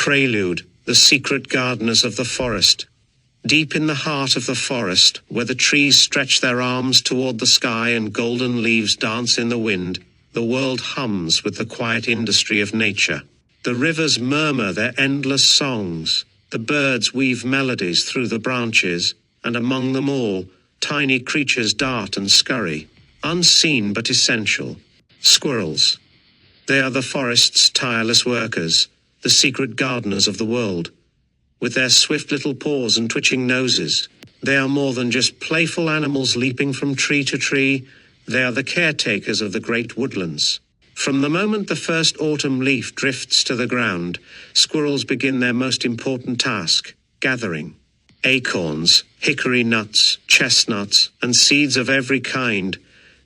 Prelude, the secret gardeners of the forest. Deep in the heart of the forest, where the trees stretch their arms toward the sky and golden leaves dance in the wind, the world hums with the quiet industry of nature. The rivers murmur their endless songs, the birds weave melodies through the branches, and among them all, tiny creatures dart and scurry, unseen but essential. Squirrels. They are the forest's tireless workers, the secret gardeners of the world. With their swift little paws and twitching noses, they are more than just playful animals leaping from tree to tree. They are the caretakers of the great woodlands. From the moment the first autumn leaf drifts to the ground, squirrels begin their most important task, gathering. Acorns, hickory nuts, chestnuts, and seeds of every kind.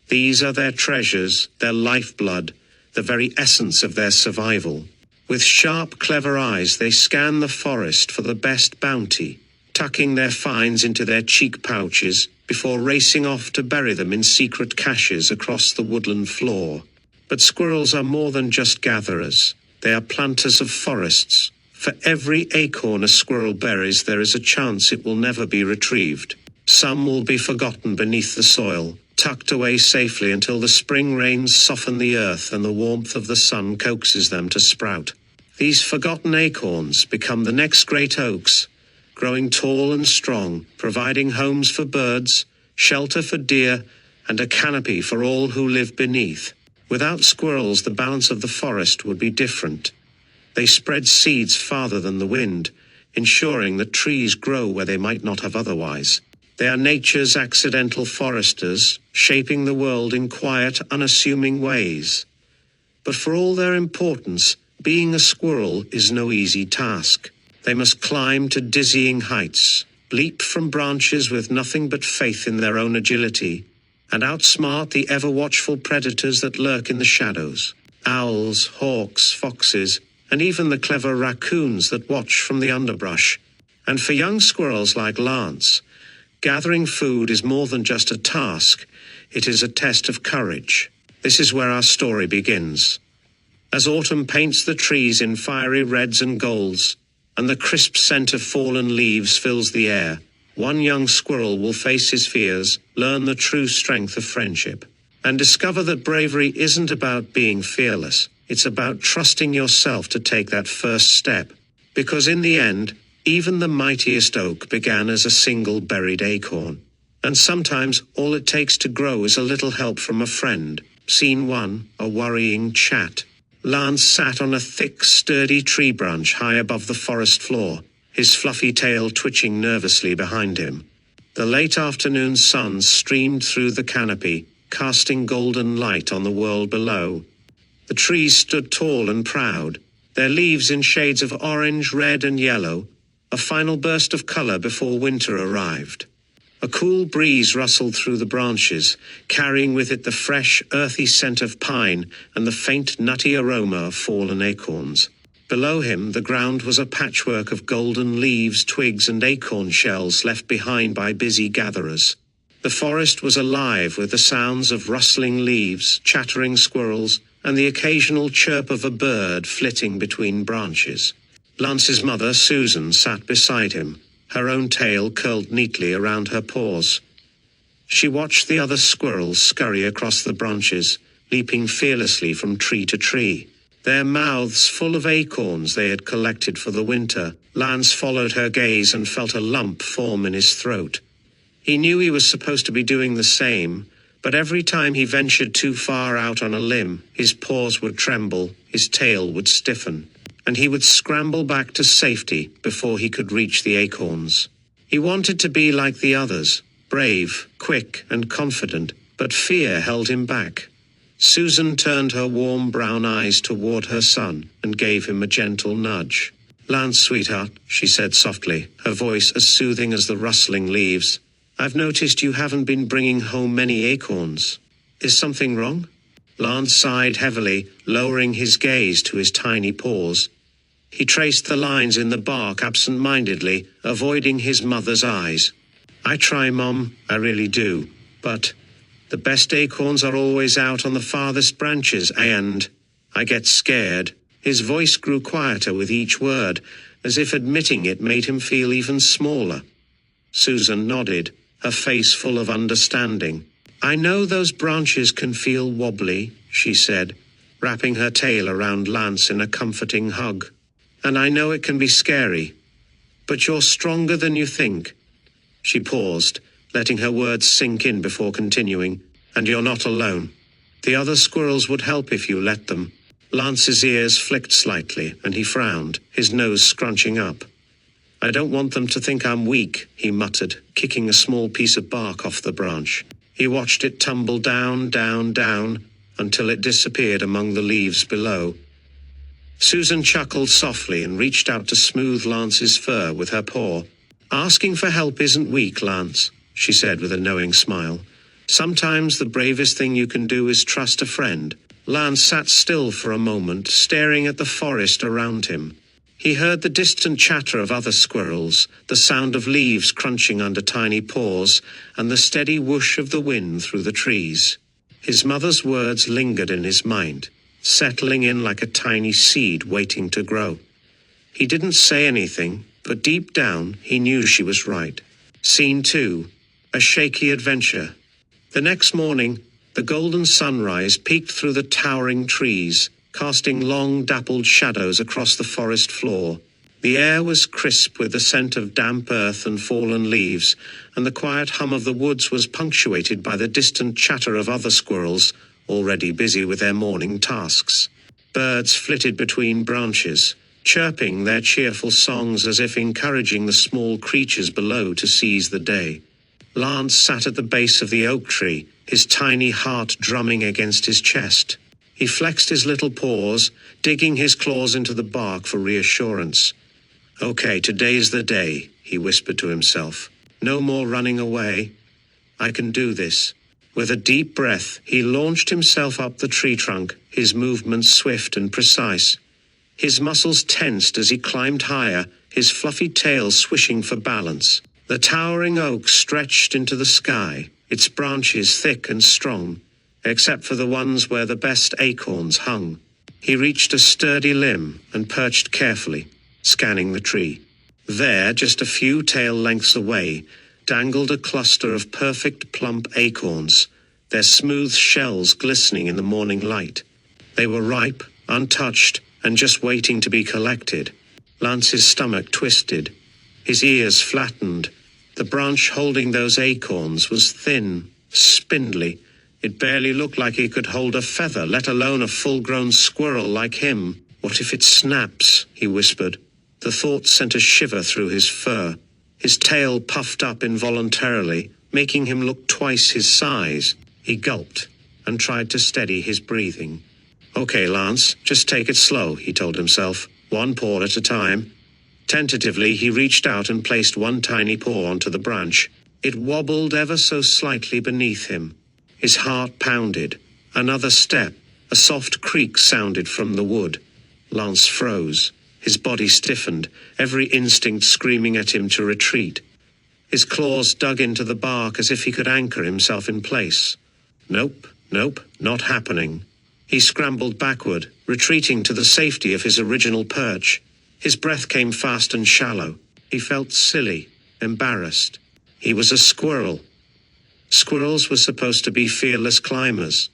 These are their treasures, their lifeblood, the very essence of their survival. With sharp, clever eyes, they scan the forest for the best bounty, tucking their finds into their cheek pouches before racing off to bury them in secret caches across the woodland floor. But squirrels are more than just gatherers. They are planters of forests. For every acorn a squirrel buries, there is a chance it will never be retrieved. Some will be forgotten beneath the soil, tucked away safely until the spring rains soften the earth and the warmth of the sun coaxes them to sprout. These forgotten acorns become the next great oaks, growing tall and strong, providing homes for birds, shelter for deer, and a canopy for all who live beneath. Without squirrels, the balance of the forest would be different. They spread seeds farther than the wind, ensuring that trees grow where they might not have otherwise. They are nature's accidental foresters, shaping the world in quiet, unassuming ways. But for all their importance, being a squirrel is no easy task. They must climb to dizzying heights, leap from branches with nothing but faith in their own agility, and outsmart the ever-watchful predators that lurk in the shadows. Owls, hawks, foxes, and even the clever raccoons that watch from the underbrush. And for young squirrels like Lance, gathering food is more than just a task. It is a test of courage. This is where our story begins. As autumn paints the trees in fiery reds and golds, and the crisp scent of fallen leaves fills the air, one young squirrel will face his fears, learn the true strength of friendship, and discover that bravery isn't about being fearless. It's about trusting yourself to take that first step. Because in the end, even the mightiest oak began as a single buried acorn. And sometimes all it takes to grow is a little help from a friend. Scene 1, a worrying chat. Lance sat on a thick, sturdy tree branch high above the forest floor, his fluffy tail twitching nervously behind him. The late afternoon sun streamed through the canopy, casting golden light on the world below. The trees stood tall and proud, their leaves in shades of orange, red, and yellow, a final burst of color before winter arrived. A cool breeze rustled through the branches, carrying with it the fresh, earthy scent of pine and the faint, nutty aroma of fallen acorns. Below him, the ground was a patchwork of golden leaves, twigs, and acorn shells left behind by busy gatherers. The forest was alive with the sounds of rustling leaves, chattering squirrels, and the occasional chirp of a bird flitting between branches. Lance's mother, Susan, sat beside him, her own tail curled neatly around her paws. She watched the other squirrels scurry across the branches, leaping fearlessly from tree to tree, their mouths full of acorns they had collected for the winter. Lance followed her gaze and felt a lump form in his throat. He knew he was supposed to be doing the same, but every time he ventured too far out on a limb, his paws would tremble, his tail would stiffen, and he would scramble back to safety before he could reach the acorns. He wanted to be like the others, brave, quick, and confident, but fear held him back. Susan turned her warm brown eyes toward her son and gave him a gentle nudge. "Lance, sweetheart," she said softly, her voice as soothing as the rustling leaves, "I've noticed you haven't been bringing home many acorns. Is something wrong?" Lance sighed heavily, lowering his gaze to his tiny paws. He traced the lines in the bark absent-mindedly, avoiding his mother's eyes. "I try, Mom, I really do. But the best acorns are always out on the farthest branches, and I get scared." His voice grew quieter with each word, as if admitting it made him feel even smaller. Susan nodded, her face full of understanding. "I know those branches can feel wobbly," she said, wrapping her tail around Lance in a comforting hug. "And I know it can be scary. But you're stronger than you think." She paused, letting her words sink in before continuing. "And you're not alone. The other squirrels would help if you let them." Lance's ears flicked slightly, and he frowned, his nose scrunching up. "I don't want them to think I'm weak," he muttered, kicking a small piece of bark off the branch. He watched it tumble down, down, down, until it disappeared among the leaves below. Susan chuckled softly and reached out to smooth Lance's fur with her paw. "Asking for help isn't weak, Lance," she said with a knowing smile. "Sometimes the bravest thing you can do is trust a friend." Lance sat still for a moment, staring at the forest around him. He heard the distant chatter of other squirrels, the sound of leaves crunching under tiny paws, and the steady whoosh of the wind through the trees. His mother's words lingered in his mind, settling in like a tiny seed waiting to grow. He didn't say anything, but deep down he knew she was right. Scene 2. A shaky adventure. The next morning, the golden sunrise peeked through the towering trees, casting long dappled shadows across the forest floor. The air was crisp with the scent of damp earth and fallen leaves, and the quiet hum of the woods was punctuated by the distant chatter of other squirrels, already busy with their morning tasks. Birds flitted between branches, chirping their cheerful songs as if encouraging the small creatures below to seize the day. Lance sat at the base of the oak tree, his tiny heart drumming against his chest. He flexed his little paws, digging his claws into the bark for reassurance. "Okay, today's the day," he whispered to himself. "No more running away. I can do this." With a deep breath, he launched himself up the tree trunk, his movements swift and precise. His muscles tensed as he climbed higher, his fluffy tail swishing for balance. The towering oak stretched into the sky, its branches thick and strong, except for the ones where the best acorns hung. He reached a sturdy limb and perched carefully, scanning the tree. There, just a few tail lengths away, dangled a cluster of perfect plump acorns, their smooth shells glistening in the morning light. They were ripe, untouched, and just waiting to be collected. Lance's stomach twisted, his ears flattened. The branch holding those acorns was thin, spindly. It barely looked like it could hold a feather, let alone a full-grown squirrel like him. "What if it snaps?" he whispered. The thought sent a shiver through his fur. His tail puffed up involuntarily, making him look twice his size. He gulped and tried to steady his breathing. "Okay, Lance, just take it slow," he told himself, "one paw at a time." Tentatively, he reached out and placed one tiny paw onto the branch. It wobbled ever so slightly beneath him. His heart pounded. Another step. A soft creak sounded from the wood. Lance froze. His body stiffened, every instinct screaming at him to retreat. His claws dug into the bark as if he could anchor himself in place. Nope, not happening. He scrambled backward, retreating to the safety of his original perch. His breath came fast and shallow. He felt silly, embarrassed. He was a squirrel. Squirrels were supposed to be fearless climbers.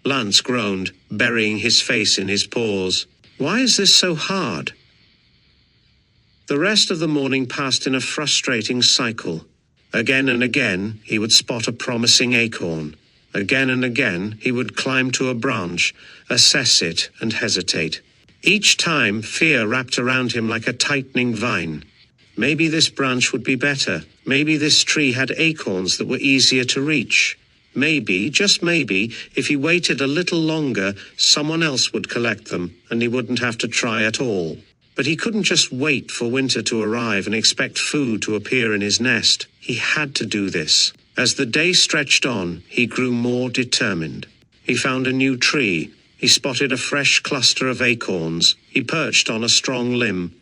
Lance groaned, burying his face in his paws. Why is this so hard? The rest of the morning passed in a frustrating cycle. Again and again, he would spot a promising acorn. Again and again, he would climb to a branch, assess it, and hesitate. Each time, fear wrapped around him like a tightening vine. Maybe this branch would be better. Maybe this tree had acorns that were easier to reach. Maybe, just maybe, if he waited a little longer, someone else would collect them, and he wouldn't have to try at all. But he couldn't just wait for winter to arrive and expect food to appear in his nest. He had to do this. As the day stretched on, he grew more determined. He found a new tree. He spotted a fresh cluster of acorns. He perched on a strong limb.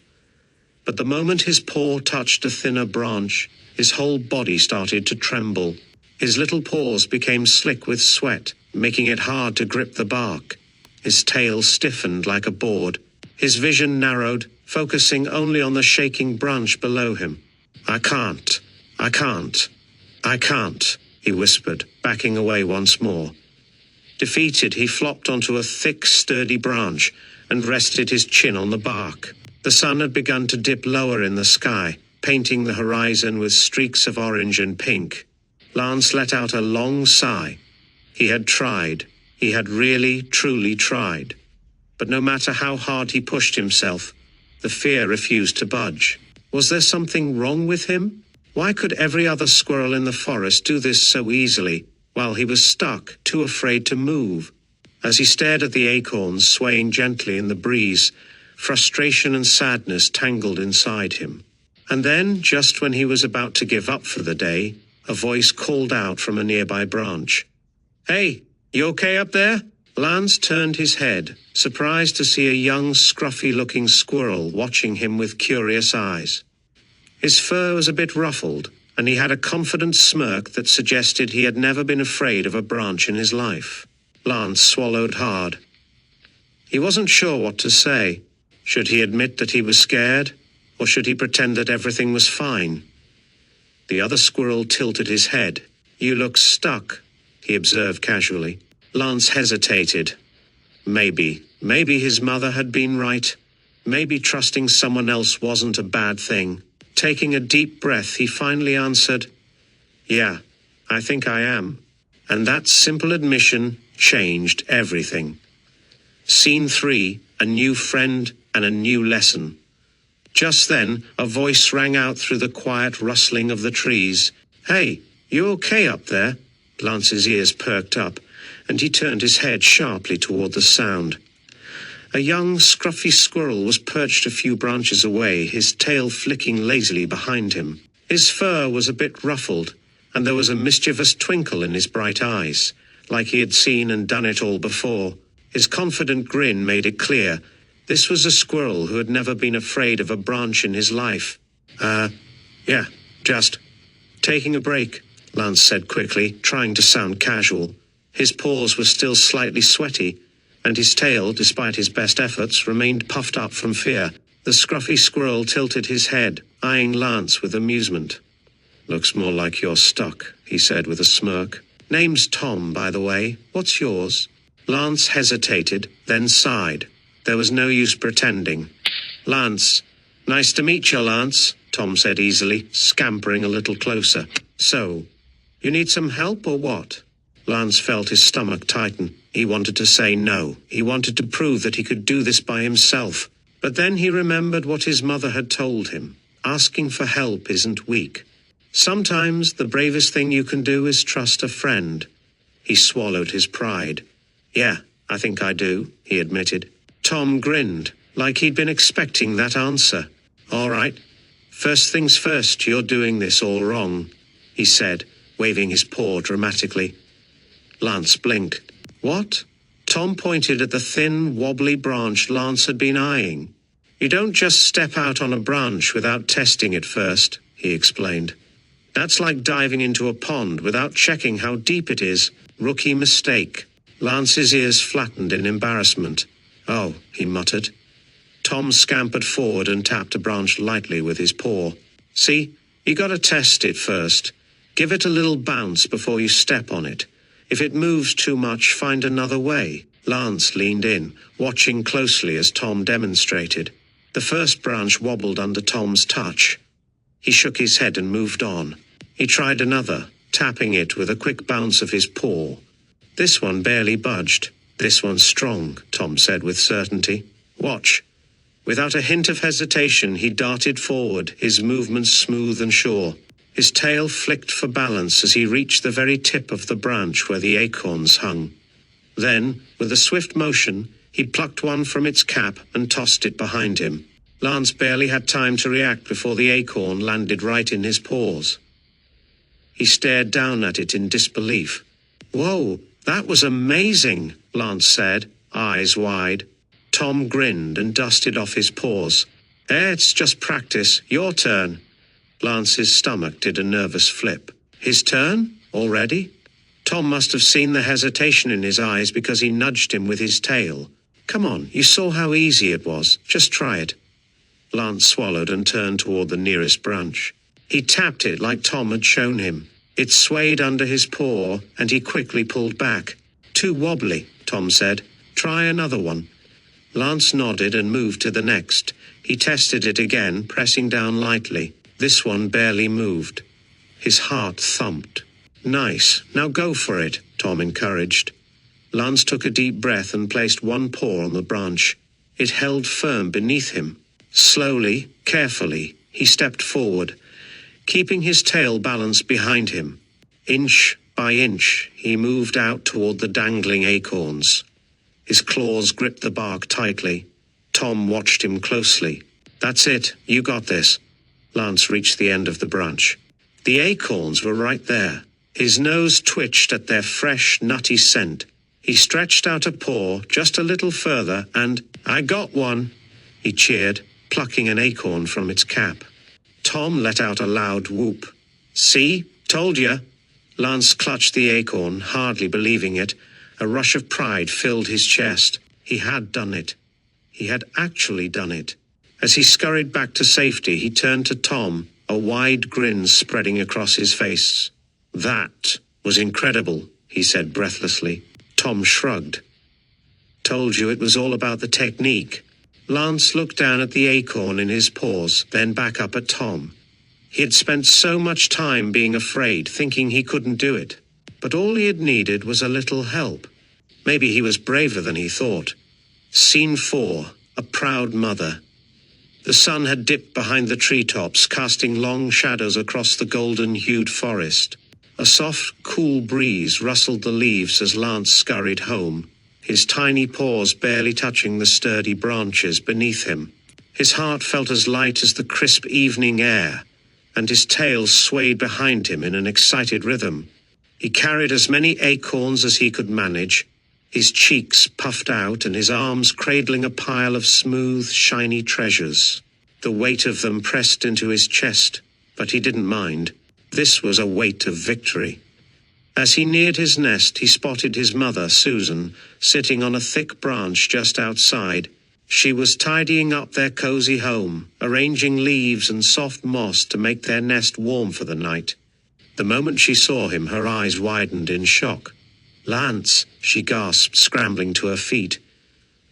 But the moment his paw touched a thinner branch, his whole body started to tremble. His little paws became slick with sweat, making it hard to grip the bark. His tail stiffened like a board. His vision narrowed, focusing only on the shaking branch below him. I can't, I can't, I can't, he whispered, backing away once more. Defeated, he flopped onto a thick, sturdy branch and rested his chin on the bark. The sun had begun to dip lower in the sky, painting the horizon with streaks of orange and pink. Lance let out a long sigh. He had tried. He had really, truly tried. But no matter how hard he pushed himself, the fear refused to budge. Was there something wrong with him? Why could every other squirrel in the forest do this so easily, while he was stuck, too afraid to move? As he stared at the acorns swaying gently in the breeze, frustration and sadness tangled inside him. And then, just when he was about to give up for the day, a voice called out from a nearby branch. "Hey, you okay up there?" Lance turned his head, surprised to see a young, scruffy-looking squirrel watching him with curious eyes. His fur was a bit ruffled, and he had a confident smirk that suggested he had never been afraid of a branch in his life. Lance swallowed hard. He wasn't sure what to say. Should he admit that he was scared, or should he pretend that everything was fine? The other squirrel tilted his head. "You look stuck," he observed casually. Lance hesitated. Maybe his mother had been right. Maybe trusting someone else wasn't a bad thing. Taking a deep breath, he finally answered, "Yeah, I think I am." And that simple admission changed everything. Scene 3, a new friend and a new lesson. Just then, a voice rang out through the quiet rustling of the trees. "Hey, you okay up there?" Lance's ears perked up, and he turned his head sharply toward the sound. A young, scruffy squirrel was perched a few branches away, his tail flicking lazily behind him. His fur was a bit ruffled, and there was a mischievous twinkle in his bright eyes, like he had seen and done it all before. His confident grin made it clear this was a squirrel who had never been afraid of a branch in his life. Yeah, just taking a break," Lance said quickly, trying to sound casual. His paws were still slightly sweaty, and his tail, despite his best efforts, remained puffed up from fear. The scruffy squirrel tilted his head, eyeing Lance with amusement. "Looks more like you're stuck," he said with a smirk. "Name's Tom, by the way. What's yours?" Lance hesitated, then sighed. There was no use pretending. "Lance. Nice to meet you, Lance," Tom said easily, scampering a little closer. "So, you need some help or what?" Lance felt his stomach tighten. He wanted to say no. He wanted to prove that he could do this by himself. But then he remembered what his mother had told him. Asking for help isn't weak. Sometimes the bravest thing you can do is trust a friend. He swallowed his pride. "Yeah, I think I do," he admitted. Tom grinned, like he'd been expecting that answer. "All right. First things first, you're doing this all wrong," he said, waving his paw dramatically. Lance blinked. "What?" Tom pointed at the thin, wobbly branch Lance had been eyeing. "You don't just step out on a branch without testing it first," he explained. "That's like diving into a pond without checking how deep it is. Rookie mistake." Lance's ears flattened in embarrassment. "Oh," he muttered. Tom scampered forward and tapped a branch lightly with his paw. "See, you gotta test it first. Give it a little bounce before you step on it. If it moves too much, find another way." Lance leaned in, watching closely as Tom demonstrated. The first branch wobbled under Tom's touch. He shook his head and moved on. He tried another, tapping it with a quick bounce of his paw. "This one barely budged. This one's strong," Tom said with certainty. "Watch." Without a hint of hesitation, he darted forward, his movements smooth and sure. His tail flicked for balance as he reached the very tip of the branch where the acorns hung. Then, with a swift motion, he plucked one from its cap and tossed it behind him. Lance barely had time to react before the acorn landed right in his paws. He stared down at it in disbelief. "Whoa, that was amazing," Lance said, eyes wide. Tom grinned and dusted off his paws. It's just practice. Your turn." Lance's stomach did a nervous flip. His turn? Already? Tom must have seen the hesitation in his eyes because he nudged him with his tail. Come on, you saw how easy it was. Just try it. Lance swallowed and turned toward the nearest branch. He tapped it like Tom had shown him. It swayed under his paw, and he quickly pulled back. Too wobbly, Tom said. Try another one. Lance nodded and moved to the next. He tested it again, pressing down lightly. This one barely moved. His heart thumped. Nice, now go for it, Tom encouraged. Lance took a deep breath and placed one paw on the branch. It held firm beneath him. Slowly, carefully, he stepped forward, keeping his tail balanced behind him. Inch by inch, he moved out toward the dangling acorns. His claws gripped the bark tightly. Tom watched him closely. That's it, you got this. Lance reached the end of the branch. The acorns were right there. His nose twitched at their fresh, nutty scent. He stretched out a paw just a little further and, I got one, he cheered, plucking an acorn from its cap. Tom let out a loud whoop. See? Told ya. Lance clutched the acorn, hardly believing it. A rush of pride filled his chest. He had done it. He had actually done it. As he scurried back to safety, he turned to Tom, a wide grin spreading across his face. That was incredible, he said breathlessly. Tom shrugged. Told you it was all about the technique. Lance looked down at the acorn in his paws, then back up at Tom. He had spent so much time being afraid, thinking he couldn't do it. But all he had needed was a little help. Maybe he was braver than he thought. Scene 4, a proud mother. The sun had dipped behind the treetops, casting long shadows across the golden-hued forest. A soft, cool breeze rustled the leaves as Lance scurried home, his tiny paws barely touching the sturdy branches beneath him. His heart felt as light as the crisp evening air, and his tail swayed behind him in an excited rhythm. He carried as many acorns as he could manage, his cheeks puffed out and his arms cradling a pile of smooth, shiny treasures. The weight of them pressed into his chest, but he didn't mind. This was a weight of victory. As he neared his nest, he spotted his mother, Susan, sitting on a thick branch just outside. She was tidying up their cozy home, arranging leaves and soft moss to make their nest warm for the night. The moment she saw him, her eyes widened in shock. Lance, she gasped, scrambling to her feet.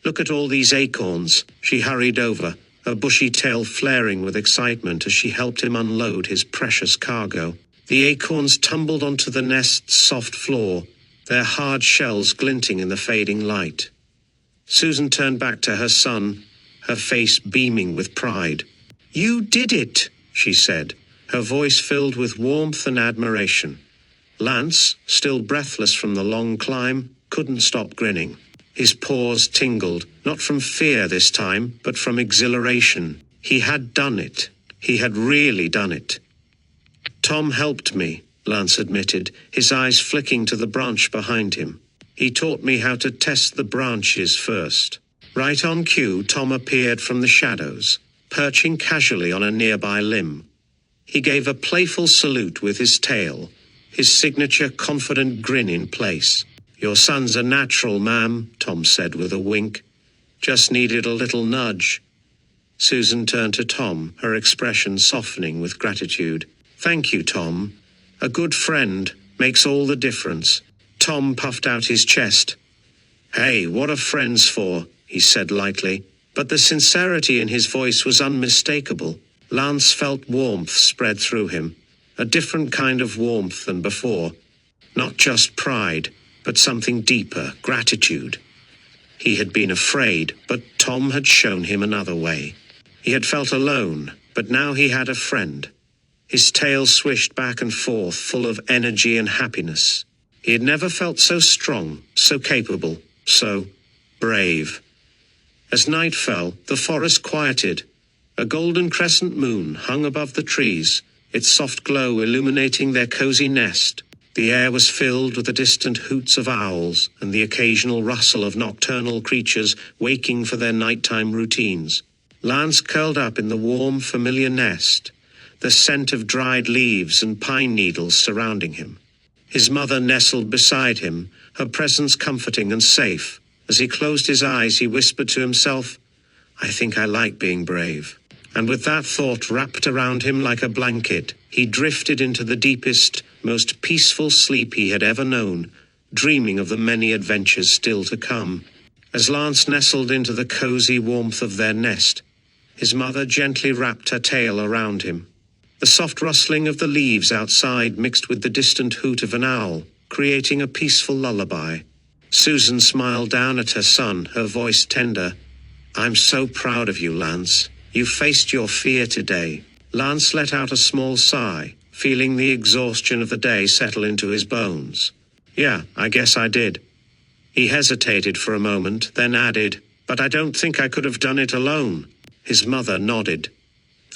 Look at all these acorns. She hurried over, her bushy tail flaring with excitement as she helped him unload his precious cargo. The acorns tumbled onto the nest's soft floor, their hard shells glinting in the fading light. Susan turned back to her son, her face beaming with pride. You did it, she said, her voice filled with warmth and admiration. Lance, still breathless from the long climb, couldn't stop grinning. His paws tingled, not from fear this time, but from exhilaration. He had done it. He had really done it. Tom helped me, Lance admitted, his eyes flicking to the branch behind him. He taught me how to test the branches first. Right on cue, Tom appeared from the shadows, perching casually on a nearby limb. He gave a playful salute with his tail, his signature confident grin in place. Your son's a natural, ma'am, Tom said with a wink. Just needed a little nudge. Susan turned to Tom, her expression softening with gratitude. Thank you, Tom. A good friend makes all the difference. Tom puffed out his chest. Hey, what are friends for? He said lightly, but the sincerity in his voice was unmistakable. Lance felt warmth spread through him, a different kind of warmth than before. Not just pride, but something deeper, gratitude. He had been afraid, but Tom had shown him another way. He had felt alone, but now he had a friend. His tail swished back and forth, full of energy and happiness. He had never felt so strong, so capable, so brave. As night fell, the forest quieted. A golden crescent moon hung above the trees, its soft glow illuminating their cozy nest. The air was filled with the distant hoots of owls and the occasional rustle of nocturnal creatures waking for their nighttime routines. Lance curled up in the warm, familiar nest, the scent of dried leaves and pine needles surrounding him. His mother nestled beside him, her presence comforting and safe. As he closed his eyes, he whispered to himself, "I think I like being brave." And with that thought wrapped around him like a blanket, he drifted into the deepest, most peaceful sleep he had ever known, dreaming of the many adventures still to come. As Lance nestled into the cozy warmth of their nest, his mother gently wrapped her tail around him. The soft rustling of the leaves outside mixed with the distant hoot of an owl, creating a peaceful lullaby. Susan smiled down at her son, her voice tender. "I'm so proud of you, Lance. You faced your fear today." Lance let out a small sigh, feeling the exhaustion of the day settle into his bones. "Yeah, I guess I did." He hesitated for a moment, then added, "But I don't think I could have done it alone." His mother nodded.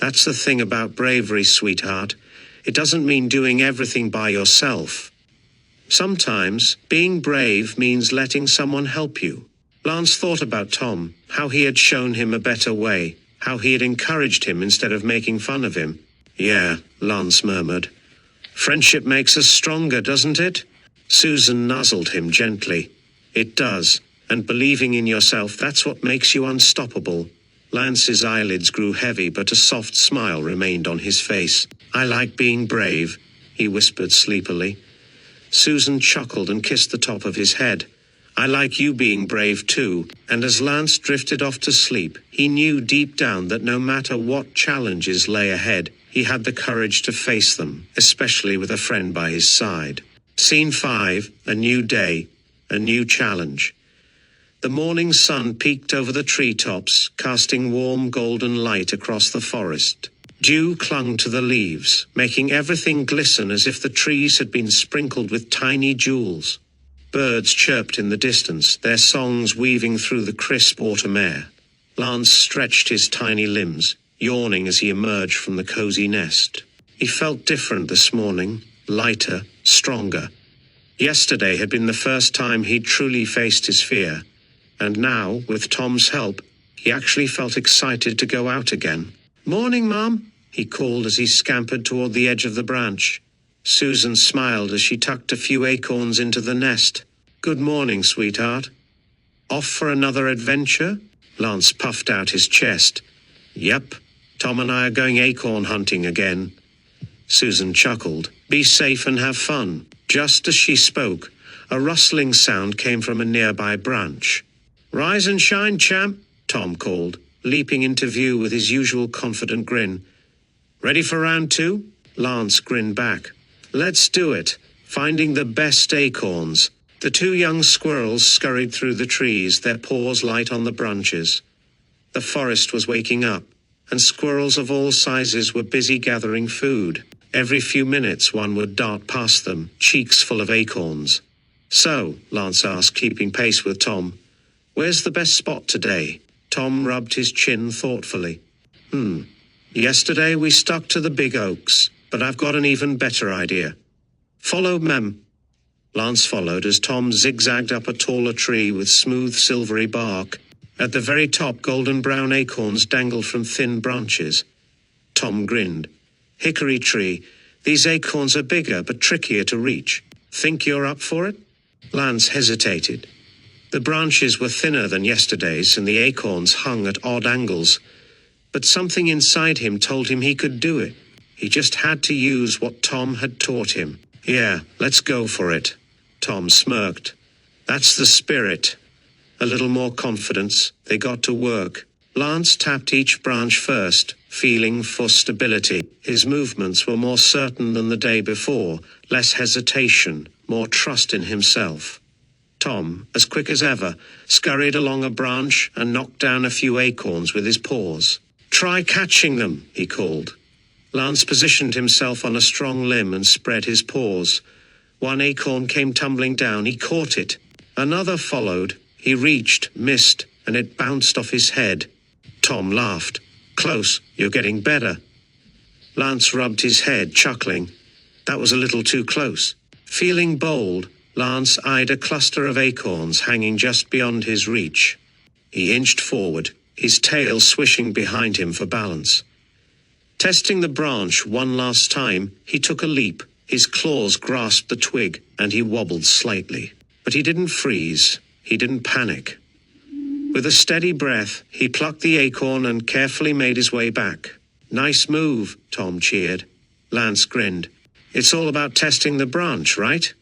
"That's the thing about bravery, sweetheart. It doesn't mean doing everything by yourself. Sometimes, being brave means letting someone help you." Lance thought about Tom, how he had shown him a better way, how he had encouraged him instead of making fun of him. "Yeah," Lance murmured. "Friendship makes us stronger, doesn't it?" Susan nuzzled him gently. "It does, and believing in yourself, that's what makes you unstoppable." Lance's eyelids grew heavy, but a soft smile remained on his face. "I like being brave," he whispered sleepily. Susan chuckled and kissed the top of his head. "I like you being brave too." And as Lance drifted off to sleep, he knew deep down that no matter what challenges lay ahead, he had the courage to face them, especially with a friend by his side. Scene 5, a new day, a new challenge. The morning sun peeked over the treetops, casting warm golden light across the forest. Dew clung to the leaves, making everything glisten as if the trees had been sprinkled with tiny jewels. Birds chirped in the distance, their songs weaving through the crisp autumn air. Lance stretched his tiny limbs, yawning as he emerged from the cozy nest. He felt different this morning, lighter, stronger. Yesterday had been the first time he'd truly faced his fear, and now, with Tom's help, he actually felt excited to go out again. "Morning, Mom," he called as he scampered toward the edge of the branch. Susan smiled as she tucked a few acorns into the nest. "Good morning, sweetheart." "Off for another adventure?" Lance puffed out his chest. "Yep, Tom and I are going acorn hunting again." Susan chuckled. "Be safe and have fun." Just as she spoke, a rustling sound came from a nearby branch. "Rise and shine, champ," Tom called, leaping into view with his usual confident grin. "Ready for round 2? Lance grinned back. "Let's do it. Finding the best acorns." The 2 young squirrels scurried through the trees, their paws light on the branches. The forest was waking up, and squirrels of all sizes were busy gathering food. Every few minutes one would dart past them, cheeks full of acorns. "So," Lance asked, keeping pace with Tom, "where's the best spot today?" Tom rubbed his chin thoughtfully. Yesterday we stuck to the big oaks, but I've got an even better idea." "Follow Mem." Lance followed as Tom zigzagged up a taller tree with smooth silvery bark. At the very top, golden brown acorns dangled from thin branches. Tom grinned. "Hickory tree, these acorns are bigger but trickier to reach. Think you're up for it?" Lance hesitated. The branches were thinner than yesterday's and the acorns hung at odd angles, but something inside him told him he could do it. He just had to use what Tom had taught him. "Yeah, let's go for it." Tom smirked. "That's the spirit." A little more confidence, they got to work. Lance tapped each branch first, feeling for stability. His movements were more certain than the day before, less hesitation, more trust in himself. Tom, as quick as ever, scurried along a branch and knocked down a few acorns with his paws. "Try catching them," he called. Lance positioned himself on a strong limb and spread his paws. One acorn came tumbling down. He caught it. Another followed. He reached, missed, and it bounced off his head. Tom laughed. "Close, you're getting better." Lance rubbed his head, chuckling. That was a little too close. Feeling bold, Lance eyed a cluster of acorns hanging just beyond his reach. He inched forward, his tail swishing behind him for balance. Testing the branch one last time, he took a leap, His claws grasped the twig, and he wobbled slightly. But he didn't freeze. He didn't panic. With a steady breath, he plucked the acorn and carefully made his way back. "Nice move," Tom cheered. Lance grinned. "It's all about testing the branch, right?"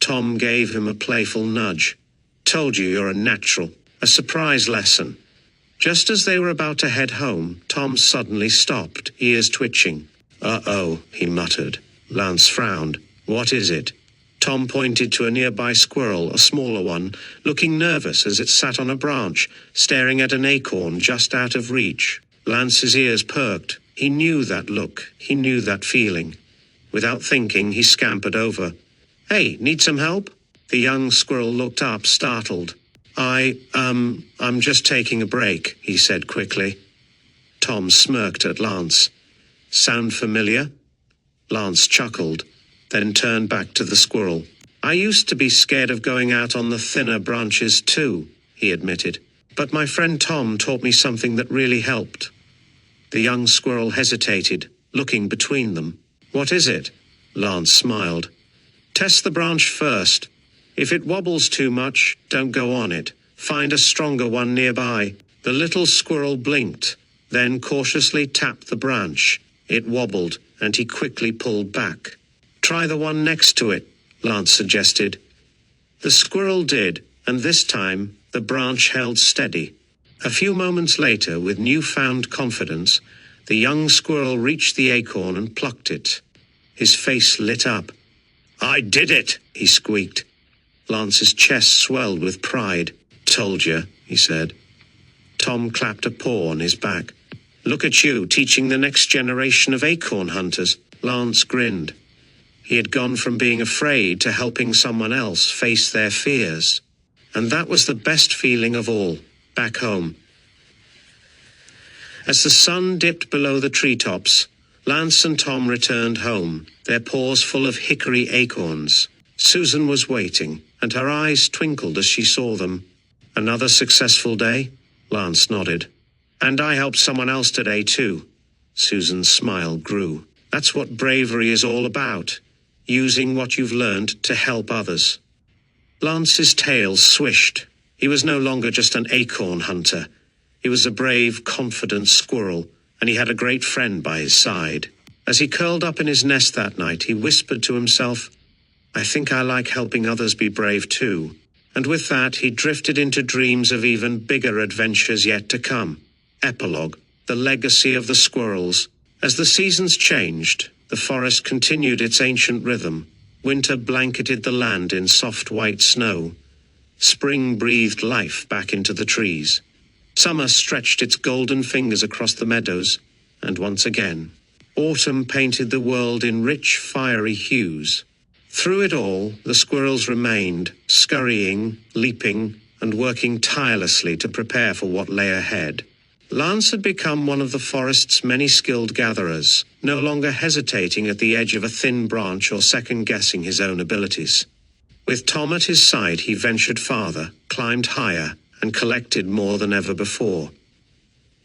Tom gave him a playful nudge. "Told you you're a natural. A surprise lesson." Just as they were about to head home, Tom suddenly stopped, ears twitching. "Uh-oh," he muttered. Lance frowned. "What is it?" Tom pointed to a nearby squirrel, a smaller one, looking nervous as it sat on a branch, staring at an acorn just out of reach. Lance's ears perked. He knew that look. He knew that feeling. Without thinking, he scampered over. "Hey, need some help?" The young squirrel looked up, startled. I'm just taking a break," he said quickly. Tom smirked at Lance. "Sound familiar?" Lance chuckled, then turned back to the squirrel. "I used to be scared of going out on the thinner branches too," he admitted. "But my friend Tom taught me something that really helped." The young squirrel hesitated, looking between them. "What is it?" Lance smiled. "Test the branch first. If it wobbles too much, don't go on it. Find a stronger one nearby." The little squirrel blinked, then cautiously tapped the branch. It wobbled, and he quickly pulled back. "Try the one next to it," Lance suggested. The squirrel did, and this time, the branch held steady. A few moments later, with newfound confidence, the young squirrel reached the acorn and plucked it. His face lit up. "I did it," he squeaked. Lance's chest swelled with pride. "Told you," he said. Tom clapped a paw on his back. "Look at you, teaching the next generation of acorn hunters." Lance grinned. He had gone from being afraid to helping someone else face their fears. And that was the best feeling of all, back home. As the sun dipped below the treetops, Lance and Tom returned home, their paws full of hickory acorns. Susan was waiting, and her eyes twinkled as she saw them. "Another successful day?" Lance nodded. "And I helped someone else today too." Susan's smile grew. "That's what bravery is all about, using what you've learned to help others." Lance's tail swished. He was no longer just an acorn hunter. He was a brave, confident squirrel, and he had a great friend by his side. As he curled up in his nest that night, he whispered to himself, "I think I like helping others be brave too." And with that, he drifted into dreams of even bigger adventures yet to come. Epilogue: The Legacy of the Squirrels. As the seasons changed, the forest continued its ancient rhythm. Winter blanketed the land in soft white snow. Spring breathed life back into the trees. Summer stretched its golden fingers across the meadows, and once again, autumn painted the world in rich, fiery hues. Through it all, the squirrels remained, scurrying, leaping, and working tirelessly to prepare for what lay ahead. Lance had become one of the forest's many skilled gatherers, no longer hesitating at the edge of a thin branch or second-guessing his own abilities. With Tom at his side, he ventured farther, climbed higher, and collected more than ever before.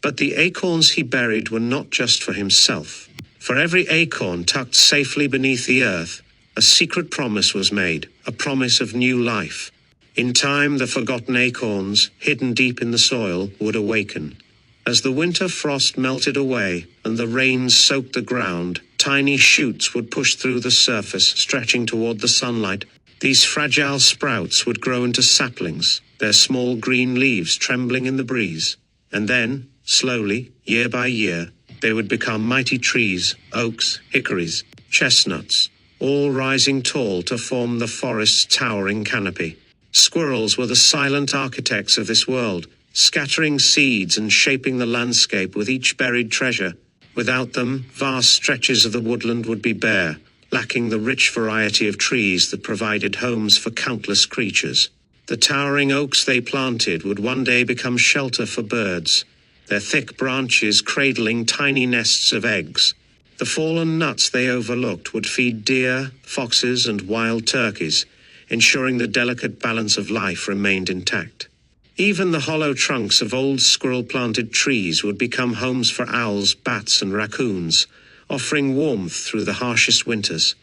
But the acorns he buried were not just for himself. For every acorn tucked safely beneath the earth, a secret promise was made, a promise of new life. In time, the forgotten acorns, hidden deep in the soil, would awaken. As the winter frost melted away and the rains soaked the ground, tiny shoots would push through the surface, stretching toward the sunlight. These fragile sprouts would grow into saplings, their small green leaves trembling in the breeze. And then, slowly, year by year, they would become mighty trees, oaks, hickories, chestnuts, all rising tall to form the forest's towering canopy. Squirrels were the silent architects of this world, scattering seeds and shaping the landscape with each buried treasure. Without them, vast stretches of the woodland would be bare, lacking the rich variety of trees that provided homes for countless creatures. The towering oaks they planted would one day become shelter for birds, their thick branches cradling tiny nests of eggs. The fallen nuts they overlooked would feed deer, foxes, and wild turkeys, ensuring the delicate balance of life remained intact. Even the hollow trunks of old squirrel-planted trees would become homes for owls, bats, and raccoons, offering warmth through the harshest winters.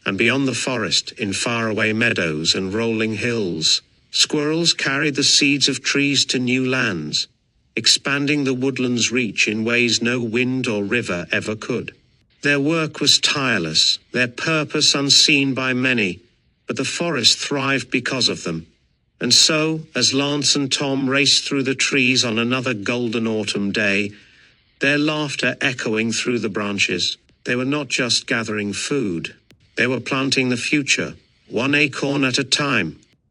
and beyond the forest, in faraway meadows and rolling hills, squirrels carried the seeds of trees to new lands, expanding the woodland's reach in ways no wind or river ever could. Their work was tireless, their purpose unseen by many, but the forest thrived because of them. And so, as Lance and Tom raced through the trees on another golden autumn day, their laughter echoing through the branches, they were not just gathering food. They were planting the future, one acorn at a time,